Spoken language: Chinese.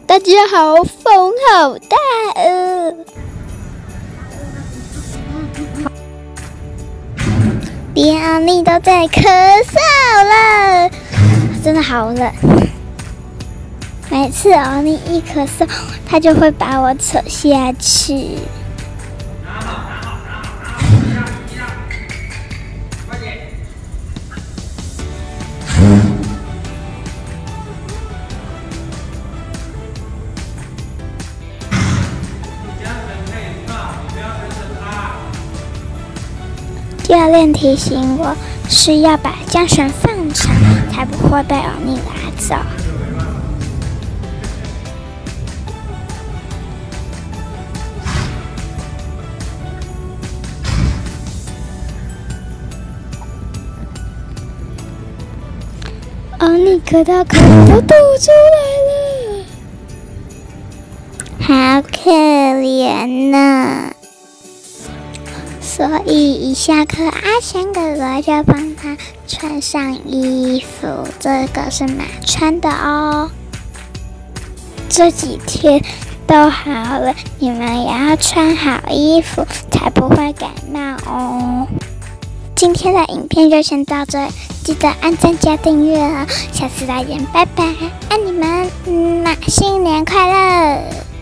大家好，风好大连奥尼都在咳嗽了，真的好冷。每次奥尼一咳嗽，他就会把我扯下去。教练提醒我是要把缰绳放长，才不会被奥尼拉走。奥尼咳到口都吐出来了，好可怜呢。所以一下课，阿翔哥哥就帮他穿上衣服，这个是马穿的哦。这几天都好了，你们也要穿好衣服，才不会感冒哦。今天的影片就先到这里，记得按赞加订阅哦。下次再见，拜拜，爱你们，新年快乐！